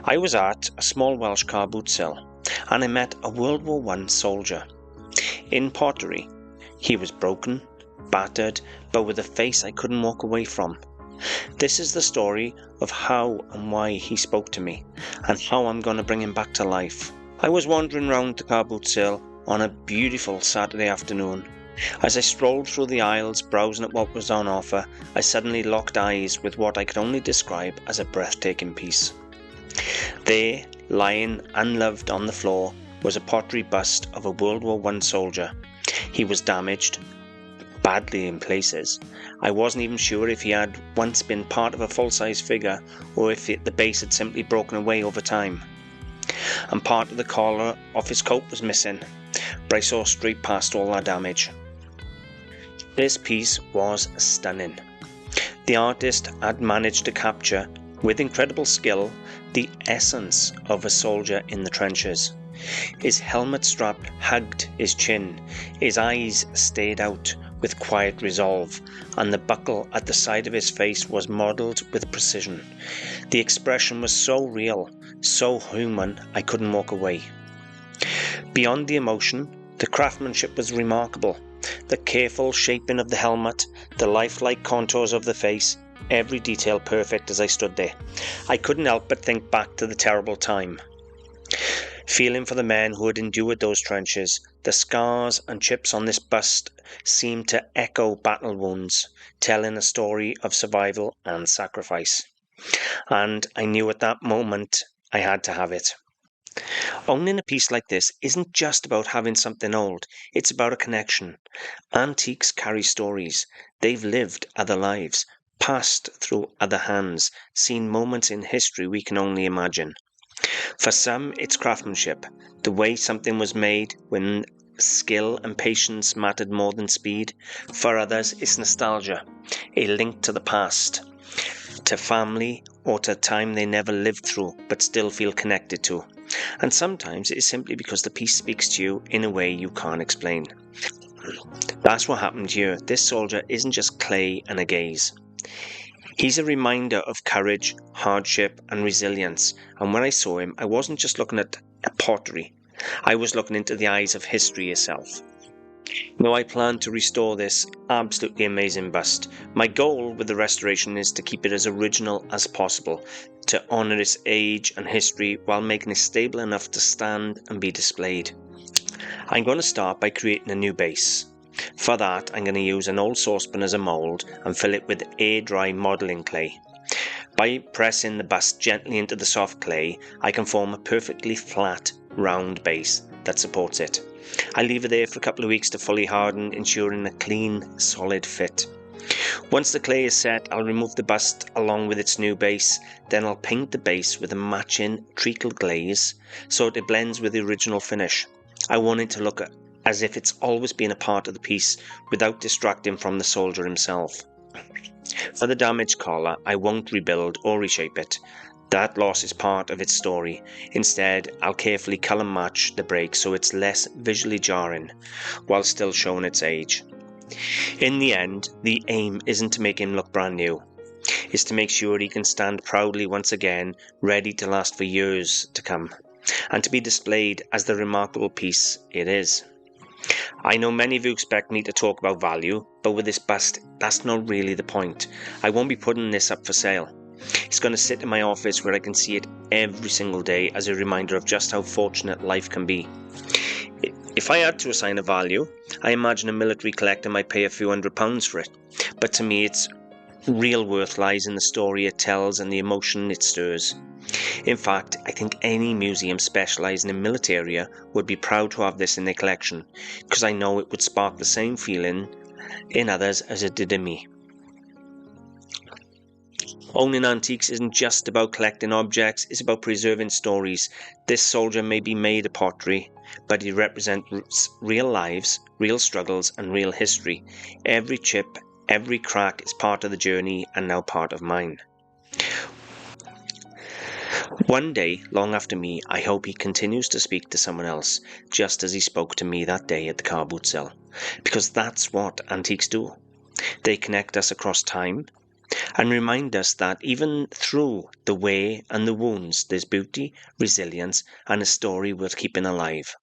I was at a small Welsh car boot sale, and I met a WW1 soldier. In Pottery, he was broken, battered, but with a face I couldn't walk away from. This is the story of how and why he spoke to me, and how I'm going to bring him back to life. I was wandering round the car boot sale on a beautiful Saturday afternoon. As I strolled through the aisles browsing at what was on offer, I suddenly locked eyes with what I could only describe as a breathtaking piece. There, lying unloved on the floor, was a pottery bust of a World War I soldier. He was damaged, badly in places. I wasn't even sure if he had once been part of a full-size figure or if the base had simply broken away over time. And part of the collar of his coat was missing, but I saw straight past all that damage. This piece was stunning. The artist had managed to capture, with incredible skill, the essence of a soldier in the trenches. His helmet strap hugged his chin, his eyes stayed out with quiet resolve, and the buckle at the side of his face was modelled with precision. The expression was so real, so human, I couldn't walk away. Beyond the emotion, the craftsmanship was remarkable. The careful shaping of the helmet, the lifelike contours of the face, every detail perfect as I stood there. I couldn't help but think back to the terrible time. Feeling for the men who had endured those trenches, the scars and chips on this bust seemed to echo battle wounds, telling a story of survival and sacrifice. And I knew at that moment I had to have it. Owning a piece like this isn't just about having something old, it's about a connection. Antiques carry stories. They've lived other lives, passed through other hands, seen moments in history we can only imagine. For some, it's craftsmanship, the way something was made when skill and patience mattered more than speed. For others, it's nostalgia, a link to the past, to family, or to a time they never lived through but still feel connected to. And sometimes it's simply because the piece speaks to you in a way you can't explain. That's what happened here. This soldier isn't just clay and a gaze. He's a reminder of courage, hardship, and resilience. And when I saw him, I wasn't just looking at a pottery. I was looking into the eyes of history itself. Now I plan to restore this absolutely amazing bust. My goal with the restoration is to keep it as original as possible, to honour its age and history while making it stable enough to stand and be displayed. I'm going to start by creating a new base. For that, I'm going to use an old saucepan as a mould and fill it with air-dry modelling clay. By pressing the bust gently into the soft clay, I can form a perfectly flat, round base that supports it. I leave it there for a couple of weeks to fully harden, ensuring a clean, solid fit. Once the clay is set, I'll remove the bust along with its new base. Then I'll paint the base with a matching treacle glaze so it blends with the original finish. I want it to look as if it's always been a part of the piece without distracting from the soldier himself. For the damaged collar, I won't rebuild or reshape it. That loss is part of its story. Instead, I'll carefully colour match the break so it's less visually jarring, while still showing its age. In the end, the aim isn't to make him look brand new. It's to make sure he can stand proudly once again, ready to last for years to come, and to be displayed as the remarkable piece it is. I know many of you expect me to talk about value, but with this bust, that's not really the point. I won't be putting this up for sale. It's going to sit in my office where I can see it every single day as a reminder of just how fortunate life can be. If I had to assign a value, I imagine a military collector might pay a few £100 for it. But to me, its real worth lies in the story it tells and the emotion it stirs. In fact, I think any museum specialising in military area would be proud to have this in their collection, because I know it would spark the same feeling in others as it did in me. Owning antiques isn't just about collecting objects, it's about preserving stories. This soldier may be made of pottery, but he represents real lives, real struggles, and real history. Every chip, every crack is part of the journey and now part of mine. One day, long after me, I hope he continues to speak to someone else, just as he spoke to me that day at the car boot sale. Because that's what antiques do. They connect us across time, and remind us that even through the way and the wounds, there's beauty, resilience, and a story worth keeping alive.